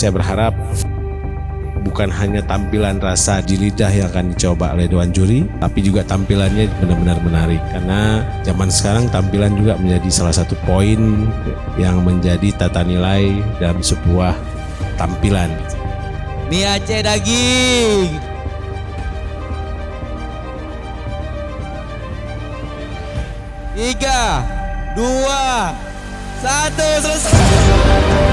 saya berharap bukan hanya tampilan rasa di lidah yang akan dicoba oleh Dewan Juri, tapi juga tampilannya benar-benar menarik. Karena zaman sekarang tampilan juga menjadi salah satu poin yang menjadi tata nilai dalam sebuah tampilan. Mie Aceh daging. Tiga, dua, satu, selesai.